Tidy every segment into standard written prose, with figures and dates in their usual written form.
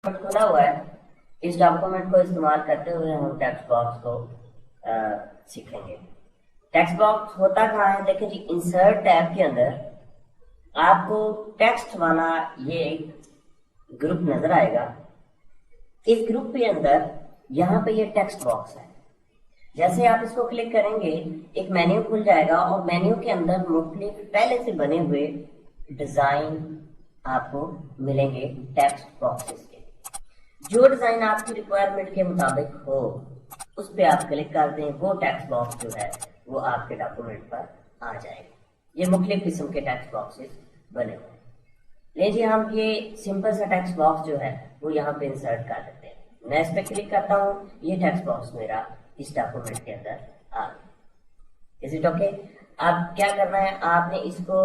खुला हुआ है। इस डॉक्यूमेंट को इस्तेमाल करते हुए हम टेक्स्ट बॉक्स को सीखेंगे। टेक्स्ट बॉक्स होता कहाँ है? देखिए जी, इंसर्ट टैब के अंदर आपको टेक्स्ट वाला ये ग्रुप नजर आएगा। इस ग्रुप के अंदर यहाँ पे ये टेक्स्ट बॉक्स है। जैसे आप इसको क्लिक करेंगे एक मेन्यू खुल जाएगा और मेन्यू के अंदर मुख्तलिफ पहले से बने हुए डिजाइन आपको मिलेंगे टेक्स्ट बॉक्सेस के। जो डिजाइन आपकी रिक्वायरमेंट के मुताबिक हो उस पर आप क्लिक कर दें, वो टेक्स्ट बॉक्स जो है वो आपके डॉक्यूमेंट पर आ जाएगा। ये मुख्तलिफ किस्म के टेक्स्ट बॉक्सेस बने हुए हैं। लीजिए हम ये सिंपल सा टेक्स्ट बॉक्स जो है वो यहाँ पे इंसर्ट कर देते हैं। मैं इस पर क्लिक करता हूँ, ये टेक्स्ट बॉक्स मेरा इस डॉक्यूमेंट के अंदर आ गया। Is it okay? अब क्या करना है, आपने इसको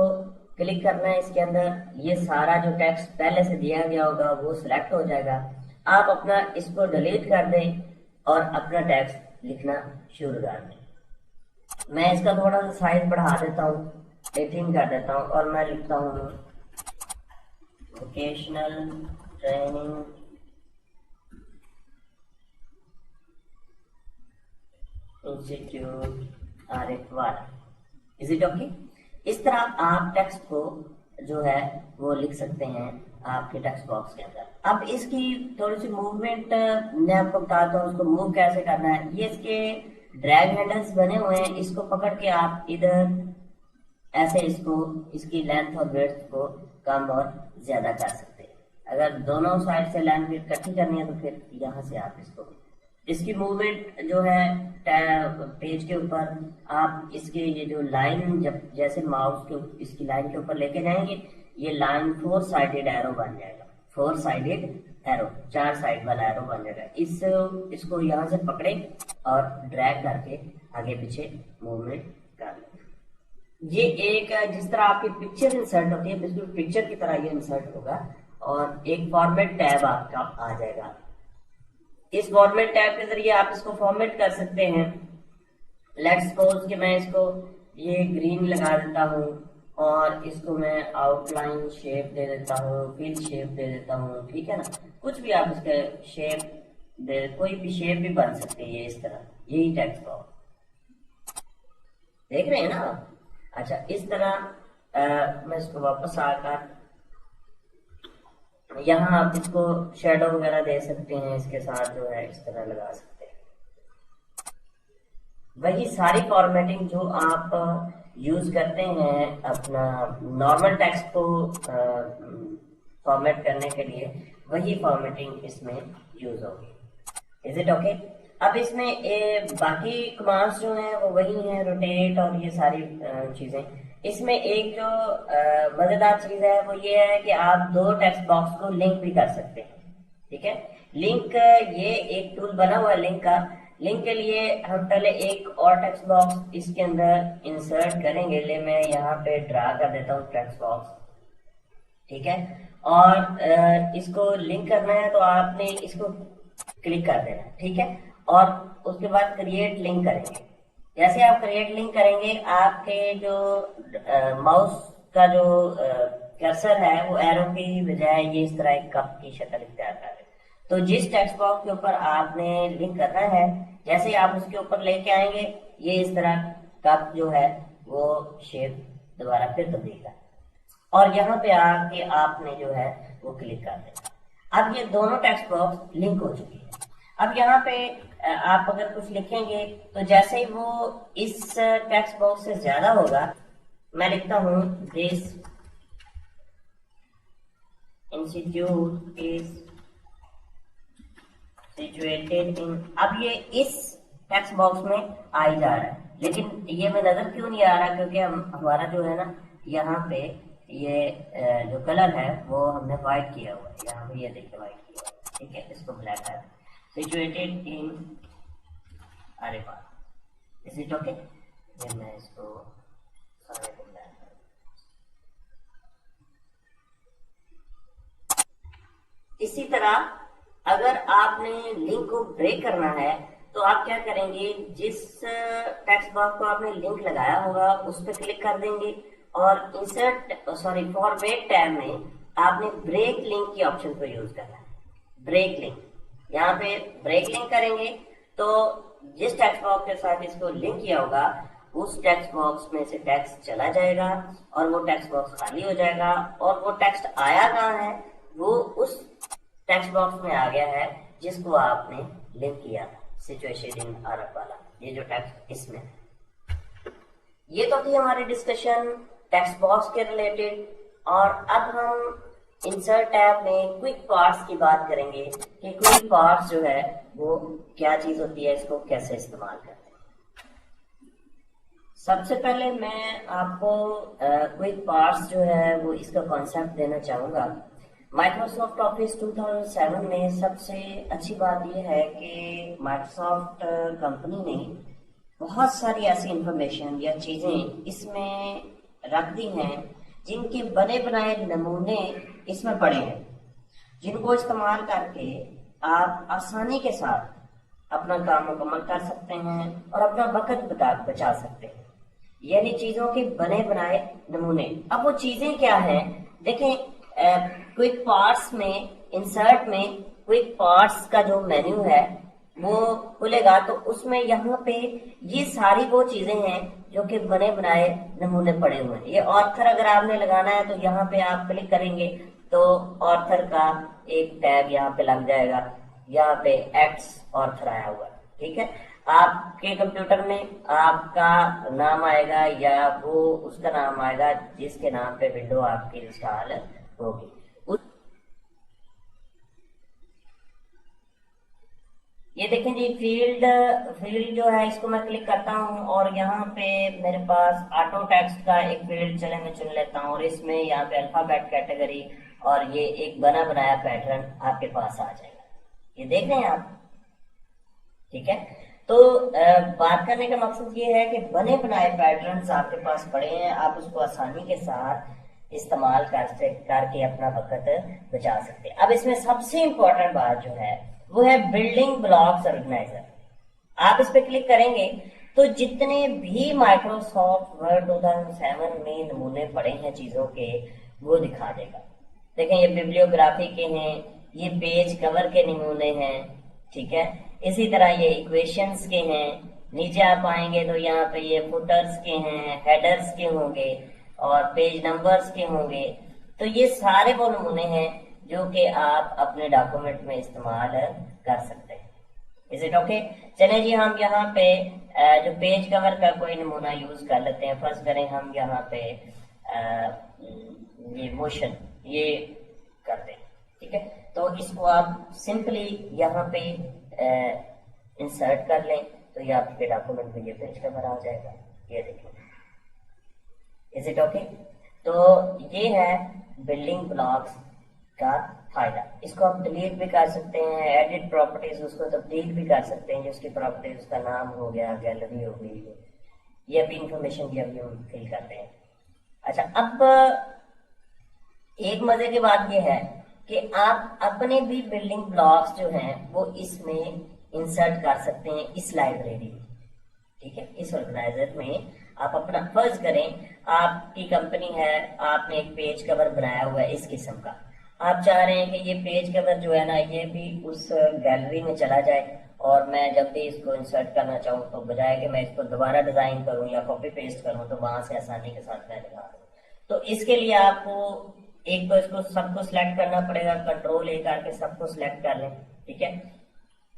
क्लिक करना है। इसके अंदर ये सारा जो टेक्स्ट पहले से दिया गया होगा वो सिलेक्ट हो जाएगा। आप अपना इसको डिलीट कर दें और अपना टेक्स्ट लिखना शुरू कर दें। मैं इसका थोड़ा सा साइज बढ़ा देता हूँ, 18 कर देता हूँ और मैं लिखता हूँ vocational training institute Arifwala. Is it okay? इस तरह आप टेक्स्ट को जो है वो लिख सकते हैं आपके टेक्स्ट बॉक्स के अंदर। अब इसकी थोड़ी सी मूवमेंट मैं आपको बताता हूँ, उसको मूव कैसे करना है। ये इसके ड्रैग हैंडल्स बने हुए हैं, इसको पकड़ के आप इधर ऐसे इसको इसकी लेंथ और विड्थ को कम और ज्यादा कर सकते हैं। अगर दोनों साइड से लेंथ विड्थ इकट्ठी करनी है तो फिर यहाँ से आप इसकी मूवमेंट जो है पेज के ऊपर आप इसके ये जो लाइन जब जैसे माउस के इसकी लाइन के ऊपर लेके जाएंगे ये लाइन 4 साइडेड एरो बन जाएगा। 4 साइडेड एरो, 4 साइड वाला एरो बन जाएगा। इसको यहाँ से पकड़े और ड्रैग करके आगे पीछे मूवमेंट कर लें। ये एक जिस तरह आपकी पिक्चर इंसर्ट होती है बिल्कुल पिक्चर की तरह ये इंसर्ट होगा और एक फॉर्मेट टैब आपका आ जाएगा। इस फॉर्मेट टैब के जरिए आप इसको फॉर्मेट कर सकते हैं। लेट्स सपोज कि मैं इसको ये ग्रीन लगा देता हूँ और इसको मैं आउटलाइन शेप दे देता हूँ, फिल शेप दे देता हूँ, ठीक है ना। कुछ भी आप इसके शेप दे, कोई भी शेप भी बन सकते हैं ये इस तरह। यही टेक्स्ट बॉक्स देख रहे हैं ना। अच्छा, इस तरह मैं इसको वापस आकर यहाँ आप इसको शेडो वगैरह दे सकते हैं, इसके साथ जो है इस तरह लगा सकते हैं। वही सारी फॉर्मेटिंग जो आप यूज करते हैं अपना नॉर्मल टेक्स्ट को फॉर्मेट करने के लिए, वही फॉर्मेटिंग इसमें यूज होगी। Is it okay? अब इसमें बाकी कमांड्स जो हैं वो वही हैं, रोटेट और ये सारी चीजें। इसमें एक जो मजेदार चीज है वो ये है कि आप दो टेक्स्ट बॉक्स को लिंक भी कर सकते हैं, ठीक है। लिंक ये एक टूल बना हुआ है लिंक का। लिंक के लिए हम पहले एक और टेक्स्ट बॉक्स इसके अंदर इंसर्ट करेंगे। ले मैं यहाँ पे ड्रा कर देता हूँ टेक्स्ट बॉक्स, ठीक है। और इसको लिंक करना है तो आपने इसको क्लिक कर देना, ठीक है। और उसके बाद क्रिएट लिंक करेंगे। जैसे आप क्रिएट लिंक करेंगे आपके जो माउस का जो कर्सर है वो एरो की बजाय ये इस तरह एक कप की शक्ल इख्तियार कर है। तो जिस टेक्स्ट बॉक्स के ऊपर आपने लिंक करना है जैसे आप उसके ऊपर लेके आएंगे ये इस तरह कप जो है वो शेप दोबारा फिर तब्दील कर और यहाँ पे आके आपने जो है वो क्लिक कर देना। अब ये दोनों टेक्स्ट बॉक्स लिंक हो चुकी है। अब यहाँ पे आप अगर कुछ लिखेंगे तो जैसे ही वो इस टेक्स्ट बॉक्स से ज्यादा होगा, मैं लिखता हूं this institute is situated in. अब ये इस टेक्स्ट बॉक्स में आ ही जा रहा है, लेकिन ये में नजर क्यों नहीं आ रहा? क्योंकि हमारा जो है ना यहाँ पे ये जो कलर है वो हमने व्हाइट किया हुआ है। यहाँ पे ये देखिए व्हाइट किया हुआ है, ठीक है। इसको ब्लैक है situated in Arifwala. Is it okay? मैं इसको सारे को ब्लैक कर। इसी तरह अगर आपने लिंक को ब्रेक करना है तो आप क्या करेंगे, जिस टेक्स्ट बॉक्स को आपने लिंक लगाया होगा उस पर क्लिक कर देंगे और इंसर्ट फॉर्मेट टैब में आपने ब्रेक लिंक की ऑप्शन को यूज करना है। ब्रेक लिंक, यहाँ पे ब्रेक लिंक करेंगे तो जिस टेक्स्ट बॉक्स के साथ इसको लिंक किया होगा उस टेक्स्ट बॉक्स में से टेक्स्ट चला जाएगा और वो टेक्स्ट बॉक्स खाली हो जाएगा, और वो टेक्स्ट आया कहाँ है, वो उस टेक्स्ट बॉक्स में आ गया है जिसको आपने लिंक किया था, सिचुएशन इन आरएफ वाला, ये जो टेक्स्ट इसमें। ये तो थी हमारी डिस्कशन टेक्स्ट बॉक्स के रिलेटेड। और अब हम इंसर्ट टैब में क्विक पार्ट्स की बात करेंगे कि क्विक पार्ट्स जो है वो क्या चीज होती है, इसको कैसे इस्तेमाल करते हैं। सबसे पहले मैं आपको क्विक पार्ट्स जो है वो इसका कॉन्सेप्ट देना चाहूंगा। माइक्रोसॉफ्ट ऑफिस 2007 में सबसे अच्छी बात यह है कि माइक्रोसॉफ्ट कंपनी ने बहुत सारी ऐसी इंफॉर्मेशन या चीजें इसमें रख दी हैं जिनके बने बनाए नमूने इसमें पड़े हैं, जिनको इस्तेमाल करके आप आसानी के साथ अपना काम मुकम्मल कर सकते हैं और अपना वक्त बचा सकते हैं, यानी चीजों के बने बनाए नमूने। अब वो चीजें क्या हैं, देखें क्विक पार्ट्स में, इंसर्ट में क्विक पार्ट्स का जो मेन्यू है वो खुलेगा तो उसमें यहाँ पे ये सारी वो चीजें हैं जो कि बने बनाए नमूने पड़े हुए हैं। ये ऑथर अगर आपने लगाना है तो यहाँ पे आप क्लिक करेंगे तो ऑथर का एक टैब यहाँ पे लग जाएगा, यहाँ पे एक्स ऑथर आया हुआ है, ठीक है। आपके कंप्यूटर में आपका नाम आएगा या वो उसका नाम आएगा जिसके नाम पे विंडो आपकी इंस्टॉल होगी। ये देखें जी, फील्ड जो है इसको मैं क्लिक करता हूँ और यहाँ पे मेरे पास ऑटो टेक्स्ट का एक फील्ड, चले मैं चुन लेता हूँ और इसमें यहाँ पे अल्फाबेट कैटेगरी और ये एक बना बनाया पैटर्न आपके पास आ जाएगा। ये देख रहे हैं आप, ठीक है। तो बात करने का मकसद ये है कि बने बनाए पैटर्न्स आपके पास पड़े हैं, आप उसको आसानी के साथ इस्तेमाल करके अपना वक्त बचा सकते हैं। अब इसमें सबसे इंपॉर्टेंट बात जो है वो है बिल्डिंग ब्लॉक्स ऑर्गेनाइजर। आप इस पे क्लिक करेंगे तो जितने भी माइक्रोसॉफ्ट वर्ड 2007 में नमूने पड़े हैं चीजों के वो दिखा देगा। देखें ये बिब्लियोग्राफी के हैं, ये पेज कवर के नमूने हैं, ठीक है। इसी तरह ये इक्वेशंस के हैं, नीचे आप आएंगे तो यहाँ पे ये फुटर्स के हैं, हेडर्स के होंगे और पेज नंबर्स के होंगे। तो ये सारे वो नमूने हैं जो कि आप अपने डॉक्यूमेंट में इस्तेमाल कर सकते हैं। Is it okay? चले जी, हम यहाँ पे जो पेज कवर का कोई नमूना यूज कर लेते हैं। फर्स्ट करें हम यहाँ पे ये मोशन ये करते हैं, ठीक है। तो इसको आप सिंपली यहाँ पे इंसर्ट कर लें तो ये आपके डॉक्यूमेंट में ये पेज कवर आ जाएगा। ये देखिए, इज इट ओके? तो ये है बिल्डिंग ब्लॉक्स का फायदा। इसको आप डिलीट भी कर सकते हैं, एडिट प्रॉपर्टीज, उसको तब्दील भी कर सकते हैं, जो उसकी प्रॉपर्टीज, उसका नाम हो गया, गैलरी हो गई, ये भी इंफॉर्मेशन ये अभी हम फिल करते हैं। अच्छा, अब एक मजे की बात ये है कि आप अपने भी बिल्डिंग ब्लॉक्स जो हैं वो इसमें इंसर्ट कर सकते हैं इस लाइब्रेरी में, ठीक है। इस ऑर्गेनाइजर में आप अपना फर्ज करें, आपकी कंपनी है, आपने एक पेज कवर बनाया हुआ है इस किस्म का, आप चाह रहे हैं कि ये पेज कवर जो है ना ये भी उस गैलरी में चला जाए और मैं जब भी इसको इंसर्ट करना चाहूँ तो बजाय कि मैं इसको दोबारा डिजाइन करूँ या कॉपी पेस्ट करूँ तो वहां से आसानी के साथ मैं लगा दूँ। तो इसके लिए आपको एक तो इसको सबको सिलेक्ट करना पड़ेगा, कंट्रोल A करके सबको सिलेक्ट कर लें, ठीक है।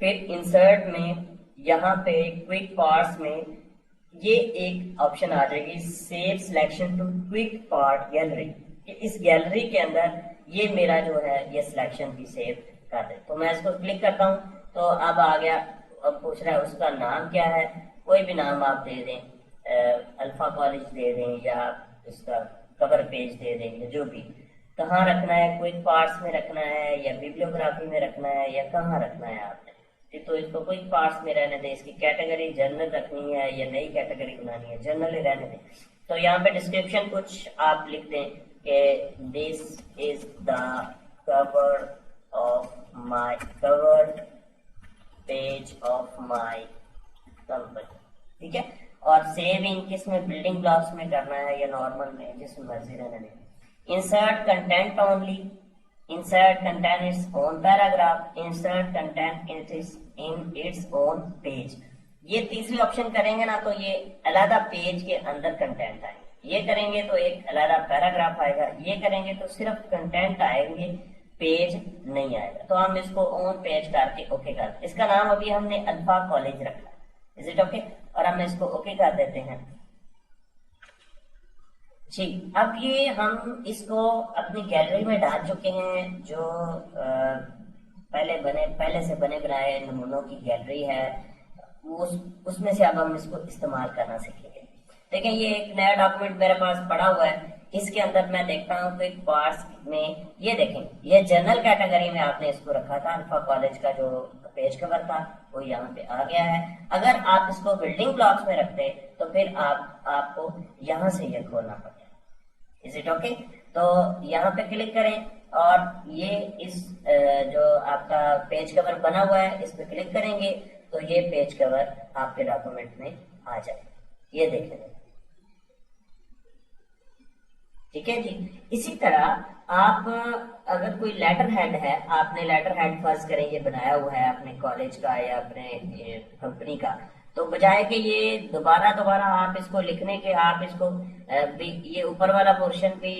फिर इंसर्ट में यहाँ पे क्विक पार्ट्स में ये एक ऑप्शन आ जाएगी, save selection to quick part gallery. इस गैलरी के अंदर ये मेरा जो है ये सिलेक्शन भी सेव कर दे। तो मैं इसको क्लिक करता हूँ तो अब आ गया। अब पूछ रहा है उसका नाम क्या है, कोई भी नाम आप दे दें, अल्फा कॉलेज दे दें या इसका कवर पेज दे दें, जो भी। कहाँ रखना है, क्विक पार्ट्स में रखना है या बिब्लियोग्राफी में रखना है या कहाँ रखना है आपने, तो इसको क्विक पार्ट्स में रहने दें। इसकी कैटेगरी जनरल रखनी है या नई कैटेगरी बनानी है, जनरल ही रहने दें। तो यहाँ पे डिस्क्रिप्शन कुछ आप लिख दें कि this is the cover page of my company, ठीक है। और सेविंग किस में, बिल्डिंग ब्लॉक्स में करना है या नॉर्मल में, जिसमें मर्जी रहने दें। Insert content only, insert content its own paragraph, insert content in its own page। ये तीसरी ऑप्शन करेंगे ना तो ये अलग पेज के अंदर कंटेंट आएंगे, ये करेंगे तो एक अलग पैराग्राफ आएगा, ये करेंगे तो सिर्फ कंटेंट आएंगे, पेज नहीं आएगा। तो हम इसको ऑन पेज करके ओके करते, इसका नाम अभी हमने अल्फा कॉलेज रखा, इज इट ओके, और हम इसको ओके कर देते हैं। ठीक, अब ये हम इसको अपनी गैलरी में डाल चुके हैं, जो पहले से बने बनाए नमूनों की गैलरी है, उसमें से अब हम इसको इस्तेमाल करना सीखेंगे। देखिए ये एक नया डॉक्यूमेंट मेरे पास पड़ा हुआ है, इसके अंदर मैं देखता हूँ क्विक पार्ट्स में, ये देखें ये जनरल कैटेगरी में आपने इसको रखा था, अल्फा कॉलेज का जो पेज कवर था वो यहाँ पे आ गया है। अगर आप इसको बिल्डिंग ब्लॉक्स में रखते तो फिर आपको यहाँ से ये खोलना पड़ेगा, इज इट ओके। तो यहाँ पे क्लिक करें और ये इस जो आपका पेज कवर बना हुआ है इस पे क्लिक करेंगे तो ये पेज कवर आपके डॉक्यूमेंट में आ जाए, ये देखें, ठीक है जी। इसी तरह आप अगर कोई लेटर हेड है, आपने लेटर हेड फर्ज करें ये बनाया हुआ है अपने कॉलेज का या अपने कंपनी का, तो बजाय कि ये दोबारा आप इसको लिखने के, आप इसको ये ऊपर वाला पोर्शन भी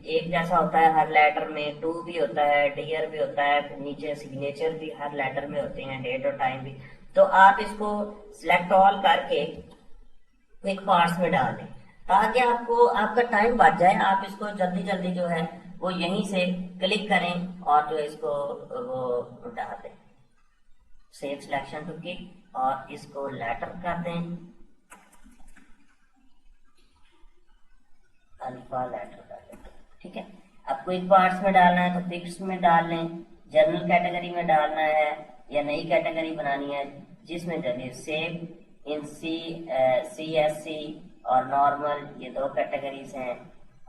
एक जैसा होता है हर लेटर में, टू भी होता है, डियर भी होता है, नीचे सिग्नेचर भी हर लेटर में होते हैं, डेट और टाइम भी, तो आप इसको सिलेक्ट ऑल करके क्विक पार्ट्स में डाल दें ताकि आपको आपका टाइम बच जाए। आप इसको जल्दी जो है वो यहीं से क्लिक करें और जो इसको वो डाल दें, सेव सिलेक्शन टू क्विक, और इसको लेटर कर दें, अल्फा लेटर कर दें, ठीक है। अब क्विक पार्ट्स में डालना है तो क्विक्स में डाल लें, जनरल कैटेगरी में डालना है या नई कैटेगरी बनानी है जिसमें डालिए सेव इन CSC और नॉर्मल, ये दो कैटेगरीज हैं,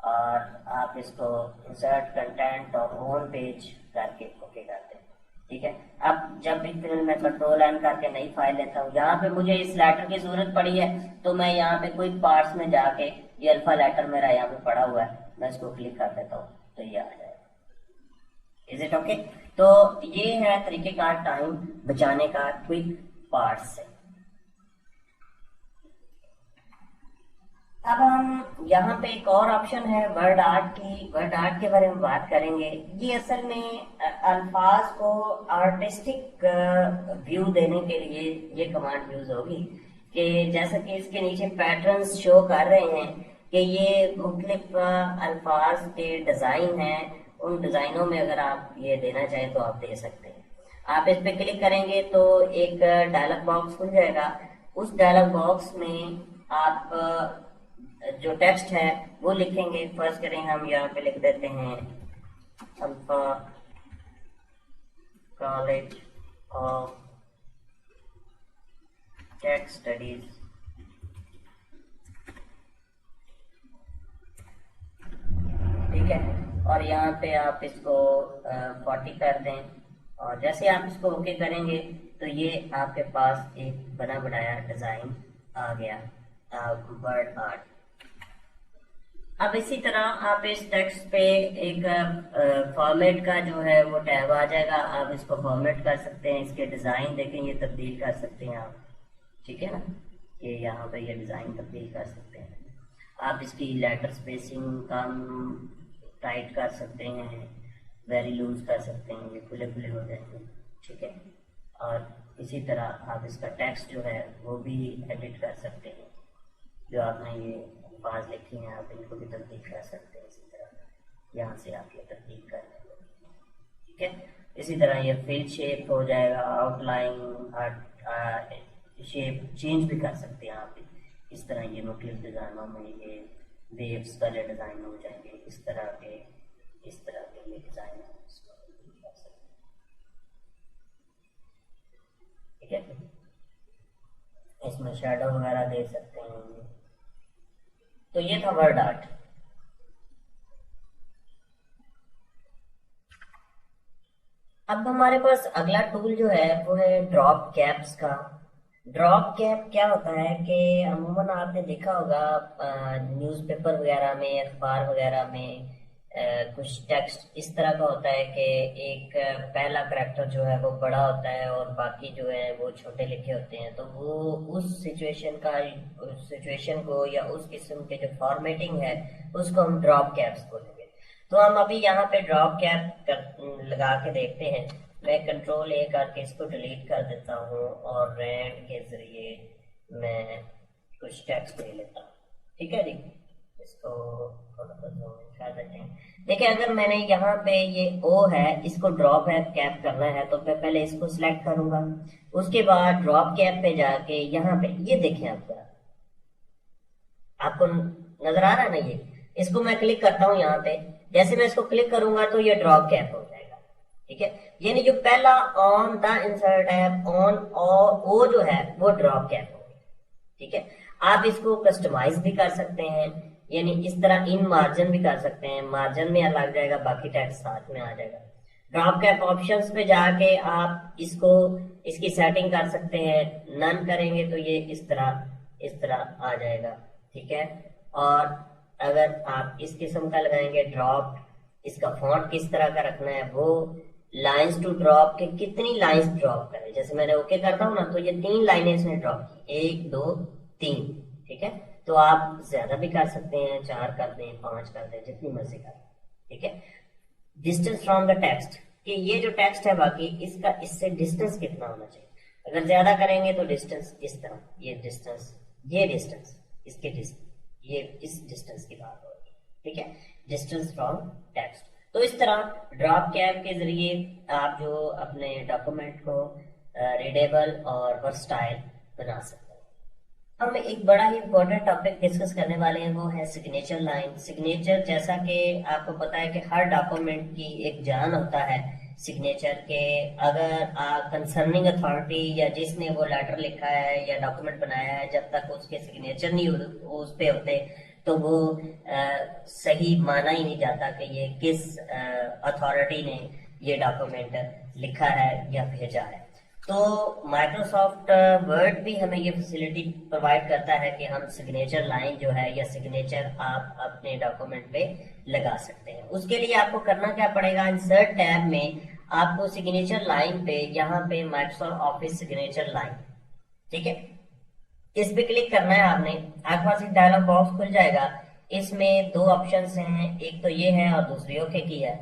और आप इसको इंसर्ट कंटेंट और ऑन पेज करके ओके करते हैं, ठीक है। अब जब भी फिर मैं कंट्रोल एन करके नई फाइल लेता हूँ, यहाँ पे मुझे इस लेटर की जरूरत पड़ी है तो मैं यहाँ पे कोई पार्ट्स में जाके, ये अल्फा लेटर मेरा यहाँ पे पड़ा हुआ है, मैं इसको क्लिक कर देता हूँ तो ये आ जाएगा, इज इट ओके। तो ये है तरीकेकार टाइम बचाने का क्विक पार्ट्स से। अब हम यहाँ पे एक और ऑप्शन है वर्ड आर्ट की, वर्ड आर्ट के बारे में बात करेंगे। ये असल में अल्फाज को आर्टिस्टिक व्यू देने के लिए ये कमांड यूज होगी कि जैसा कि इसके नीचे पैटर्न्स शो कर रहे हैं कि ये मुख्तलिफ अल्फाज के डिजाइन हैं, उन डिजाइनों में अगर आप ये देना चाहें तो आप दे सकते हैं। आप इस पे क्लिक करेंगे तो एक डायलॉग बॉक्स खुल जाएगा, उस डायलॉग बॉक्स में आप जो टेक्स्ट है वो लिखेंगे। फर्स्ट करेंगे हम यहाँ पे लिख देते हैं alpha college of tech studies, ठीक है, और यहाँ पे आप इसको 40 कर दें, और जैसे आप इसको ओके करेंगे तो ये आपके पास एक बना बनाया डिजाइन आ गया वर्ड आर्ट। अब इसी तरह आप इस टेक्स्ट पे एक फॉर्मेट का जो है वो टैब आ जाएगा, आप इसको फॉर्मेट कर सकते हैं, इसके डिजाइन देखें ये तब्दील कर सकते हैं आप, ठीक है ना, ये यहाँ पे ये डिजाइन तब्दील कर सकते हैं। आप इसकी लेटर स्पेसिंग कम टाइट कर सकते हैं, वेरी लूज कर सकते हैं, ये खुले खुले हो जाएंगे, ठीक है। और इसी तरह आप इसका टेक्स्ट जो है वो भी एडिट कर सकते हैं, जो आपने ये अल्फाज लिखी हैं आप इनको भी तब्दील कर सकते हैं, इसी तरह यहाँ से आप ये तब्दील कर लेंगे, ठीक है। इसी तरह ये फिल शेप हो जाएगा, आउटलाइन शेप चेंज भी कर सकते हैं आप, इस तरह ये मुख्तलिफ डिजाइनों में ये वेव्स वाले डिजाइन हो जाएंगे, इस तरह के ये डिजाइन ठीक है। इसमें शेडो वगैरह दे सकते हैं। तो ये था वर्ड आर्ट। अब हमारे पास अगला टूल जो है वो है ड्रॉप कैप्स का। ड्रॉप कैप क्या होता है कि अमूमन आपने देखा होगा न्यूज़पेपर वगैरह में, अखबार वगैरह में कुछ टेक्स्ट इस तरह का होता है कि एक पहला करैक्टर जो है वो बड़ा होता है और बाकी जो है वो छोटे लिखे होते हैं, तो वो उस सिचुएशन को या उस किस्म के जो फॉर्मेटिंग है उसको हम ड्रॉप कैप्स बोलेंगे। तो हम अभी यहाँ पे ड्रॉप कैप लगा के देखते हैं। मैं कंट्रोल ए करके इसको डिलीट कर देता हूँ और रैंड के जरिए मैं कुछ टेक्स्ट ले लेता हूँ। ठीक है जी, इसको थोड़ा सा zoom in कर देते हैं। देखिए अगर मैंने यहाँ पे ये ओ है, इसको ड्रॉप है कैप करना है, तो मैं पहले इसको सिलेक्ट करूंगा, उसके बाद ड्रॉप कैप पे जाके यहाँ पे ये देखें आपको नजर आ रहा है ना, ये इसको मैं क्लिक करता हूँ यहाँ पे। जैसे मैं इसको क्लिक करूंगा तो ये ड्रॉप कैप हो जाएगा। ठीक है, यानी जो पहला on the insert tab on ओ जो है वो ड्रॉप कैप हो गया। ठीक है, आप इसको कस्टमाइज भी कर सकते हैं, यानी इस तरह इन मार्जिन भी कर सकते हैं, मार्जिन में अलग जाएगा, बाकी टेक्स्ट साथ में आ जाएगा। ड्रॉप कैप ऑप्शंस पे जाके आप इसकी सेटिंग कर सकते हैं। नन करेंगे तो ये इस तरह आ जाएगा। ठीक है, और अगर आप इस किस्म का लगाएंगे ड्रॉप, इसका फॉन्ट किस तरह का रखना है, वो लाइंस टू ड्रॉप के कितनी लाइंस ड्रॉप करें, जैसे मैंने ओके करता हूं ना तो ये 3 लाइनें इसने ड्रॉप की, 1 2 3। ठीक है, तो आप ज्यादा भी कर सकते हैं, 4 कर दें, 5 कर दें, जितनी मर्जी कर दें। ठीक है, डिस्टेंस फ्रॉम द टेक्स्ट, कि ये जो टेक्स्ट है बाकी इसका इससे डिस्टेंस कितना होना चाहिए। अगर ज्यादा करेंगे तो डिस्टेंस इस तरह, ये डिस्टेंस इसके ये इस डिस्टेंस की बात होगी। ठीक है, डिस्टेंस फ्रॉम टेक्स्ट। तो इस तरह ड्रॉप कैप के जरिए आप जो अपने डॉक्यूमेंट को रीडेबल और वर्सटाइल बना सकते हैं। हम एक बड़ा ही इम्पोर्टेंट टॉपिक डिस्कस करने वाले हैं, वो है सिग्नेचर लाइन। सिग्नेचर, जैसा कि आपको पता है कि हर डॉक्यूमेंट की एक जान होता है सिग्नेचर के। अगर कंसर्निंग अथॉरिटी या जिसने वो लेटर लिखा है या डॉक्यूमेंट बनाया है, जब तक उसके सिग्नेचर नहीं उस पे होते तो वो सही माना ही नहीं जाता कि ये किस अथॉरिटी ने ये डॉक्यूमेंट लिखा है या भेजा है। तो माइक्रोसॉफ्ट वर्ड भी हमें ये फैसिलिटी प्रोवाइड करता है कि हम सिग्नेचर लाइन जो है या सिग्नेचर आप अपने डॉक्यूमेंट पे लगा सकते हैं। उसके लिए आपको करना क्या पड़ेगा, इंसर्ट टैब में आपको सिग्नेचर लाइन पे, यहाँ पे माइक्रोसॉफ्ट ऑफिस सिग्नेचर लाइन, ठीक है, इस पे क्लिक करना है आपने। आपके पास एक डायलॉग बॉक्स खुल जाएगा, इसमें 2 ऑप्शंस हैं, एक तो ये है और दूसरी ओके की है।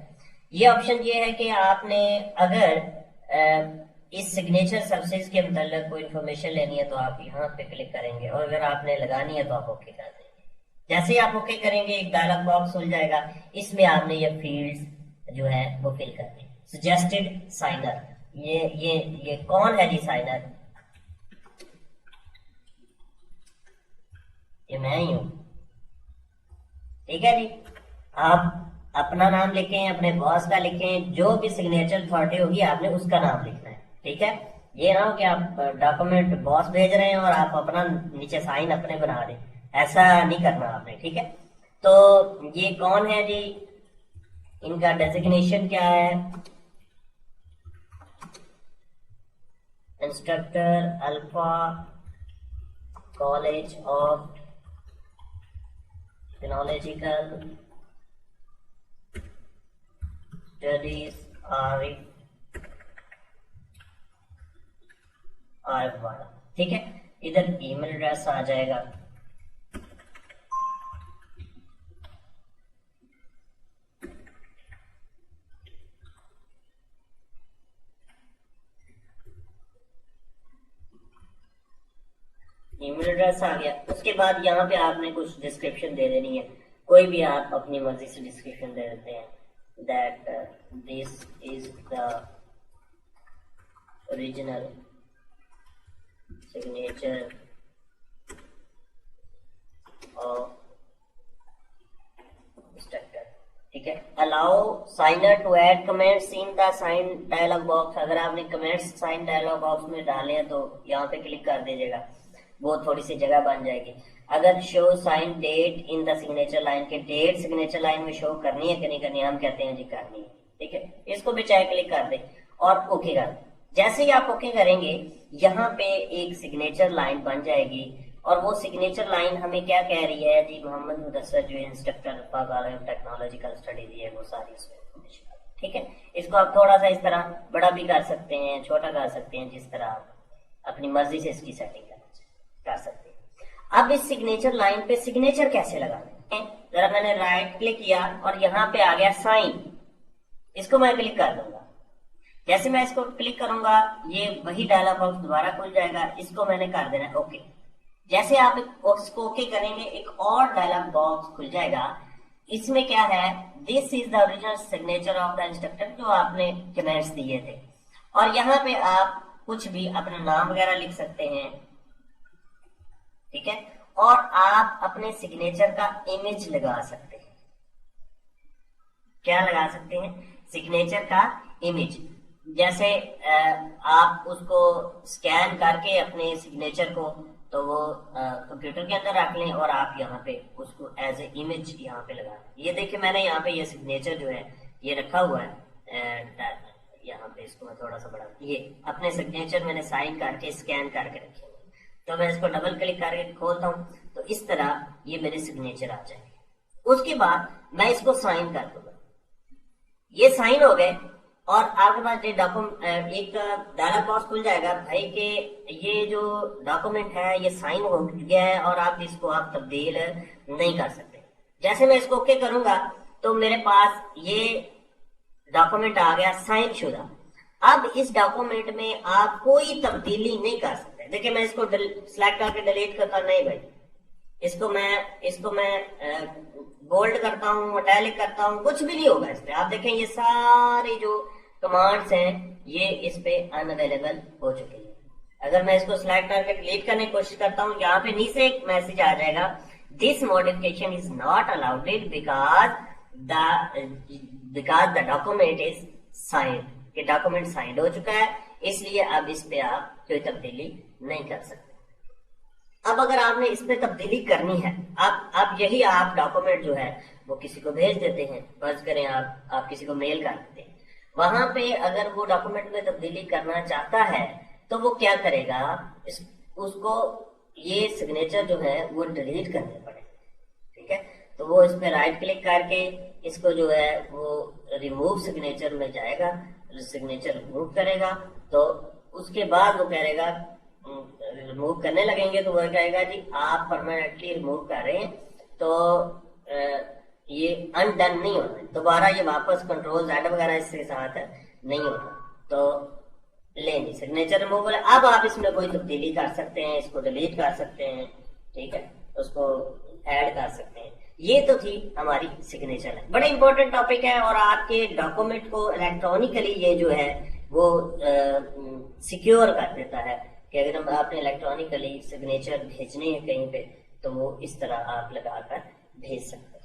ये ऑप्शन ये है कि आपने अगर इस सिग्नेचर सर्विसेज के मतलब कोई इन्फॉर्मेशन लेनी है तो आप यहाँ पे क्लिक करेंगे, और अगर आपने लगानी है तो आप ओके कर देंगे। जैसे ही आप ओके करेंगे एक डायलॉग बॉक्स खुल जाएगा, इसमें आपने ये फील्ड्स जो है वो फिल करनी है। सजेस्टेड साइनर, ये कौन है जी साइनर, ये मैं ही हूं। ठीक है जी, आप अपना नाम लिखें, अपने बॉस का लिखें, जो भी सिग्नेचर अथॉरिटी होगी आपने उसका नाम लिखना है। ठीक है, ये ना हो कि आप डॉक्यूमेंट बॉस भेज रहे हैं और आप अपना नीचे साइन अपने बना दें, ऐसा नहीं करना आपने। ठीक है, तो ये कौन है जी, इनका डेजिग्नेशन क्या है, instructor alpha college of phenological studies आर वाला। ठीक है, इधर ईमेल एड्रेस आ जाएगा, ईमेल एड्रेस आ गया। उसके बाद यहाँ पे आपने कुछ डिस्क्रिप्शन दे देनी है, कोई भी आप अपनी मर्जी से डिस्क्रिप्शन दे देते हैं, that this is the original signature of instructor. ठीक है, allow signer to add comments in the sign dialog box. अगर आपने कमेंट्स साइन डायलॉग बॉक्स में डाले हैं तो यहाँ पे क्लिक कर दीजिएगा, वो थोड़ी सी जगह बन जाएगी। अगर show sign date in the signature line, के डेट सिग्नेचर लाइन में शो करनी है कि नहीं करनी है, हम कहते हैं जी करनी है। ठीक है, इसको भी चाहे क्लिक कर दे और ओके कर दे। जैसे ही आप ओके करेंगे यहाँ पे एक सिग्नेचर लाइन बन जाएगी और वो सिग्नेचर लाइन हमें क्या कह रही है जी, मोहम्मद मुदस्सर जो instructor college of technological studies है वो सारी इसमें इन्फॉर्मेशन। ठीक है, इसको आप थोड़ा सा इस तरह बड़ा भी कर सकते हैं, छोटा कर सकते हैं, जिस तरह आप अपनी मर्जी से इसकी सेटिंग कर सकते हैं। अब इस सिग्नेचर लाइन पे सिग्नेचर कैसे लगाना है, जरा मैंने राइट क्लिक किया और यहाँ पे आ गया साइन, इसको मैं क्लिक कर दूंगा। जैसे मैं इसको क्लिक करूंगा ये वही डायलॉग बॉक्स दोबारा खुल जाएगा, इसको मैंने कर देना ओके। जैसे आप इसको ओके करेंगे एक और डायलॉग बॉक्स खुल जाएगा, इसमें क्या है, this is the original signature of the instructor, जो आपने कमेंट्स दिए थे। और यहाँ पे आप कुछ भी अपना नाम वगैरह लिख सकते हैं, ठीक है, और आप अपने सिग्नेचर का इमेज लगा सकते हैं। क्या लगा सकते हैं, सिग्नेचर का इमेज। जैसे आप उसको स्कैन करके अपने सिग्नेचर को तो वो कंप्यूटर के अंदर रख लें और आप यहाँ पे उसको एज ए इमेज यहाँ पे लगा दें। ये देखिए मैंने यहाँ पे ये सिग्नेचर जो है ये रखा हुआ है, यहाँ पे इसको मैं थोड़ा सा बड़ा, ये अपने सिग्नेचर मैंने साइन करके स्कैन करके रखे हुए। तो मैं इसको डबल क्लिक करके खोलता हूँ तो इस तरह ये मेरे सिग्नेचर आ जाएंगे। उसके बाद मैं इसको साइन कर दूंगा, ये साइन हो गए और आपके पास ये डॉक्यूमेंट एक डायलॉग बॉक्स खुल जाएगा भाई के ये जो डॉक्यूमेंट है ये साइन हो गया है और आप इसको आप तब्दील नहीं कर सकते। जैसे मैं इसको ओके करूंगा तो मेरे पास ये डॉक्यूमेंट आ गया साइन शुदा। अब इस डॉक्यूमेंट में आप कोई तब्दीली नहीं कर सकते। देखिए मैं इसको सिलेक्ट करके डिलीट करता नहीं भाई, इसको मैं बोल्ड करता हूँ, इटैलिक करता हूँ, कुछ भी नहीं होगा इस पे। आप देखें ये सारी जो कमांड्स हैं ये इस पे अनअवेलेबल हो चुकी है। अगर मैं इसको सिलेक्ट करके डिलीट करने की कोशिश करता हूँ, यहाँ पे नीचे एक मैसेज आ जाएगा, this modification is not allowed because the document is signed, कि डॉक्यूमेंट साइंड हो चुका है, इसलिए अब इस पे आप कोई तब्दीली नहीं कर सकते। अब अगर आपने इस पे तब्दीली करनी है, अब यही आप डॉक्यूमेंट जो है वो किसी को भेज देते हैं, फर्ज करें आप किसी को मेल कर देते हैं, वहां पे अगर वो डॉक्यूमेंट में तब्दीली करना चाहता है तो वो क्या करेगा, उसको ये सिग्नेचर जो है वो डिलीट करने पड़े। ठीक है, तो वो इस पे राइट क्लिक करके इसको जो है वो रिमूव सिग्नेचर में जाएगा, सिग्नेचर रिमूव करेगा, तो उसके बाद वो कहेगा रिमूव करने लगेंगे तो वो कहेगा जी आप परमानेंटली रिमूव कर रहे हैं तो ये अनडन नहीं होता, दोबारा ये वापस कंट्रोल Z वगैरह इसके साथ नहीं होता, तो लेंगे सिग्नेचर रिमूवल। अब आप इसमें कोई तब्दीली कर सकते हैं, इसको डिलीट कर सकते हैं, ठीक है, उसको ऐड कर सकते हैं। ये तो थी हमारी सिग्नेचर है, बड़ा इंपॉर्टेंट टॉपिक है और आपके डॉक्यूमेंट को इलेक्ट्रॉनिकली ये जो है वो सिक्योर कर देता है कि अगर हम आपने इलेक्ट्रॉनिकली सिग्नेचर भेजने हैं कहीं पे तो वो इस तरह आप लगाकर भेज सकते हैं।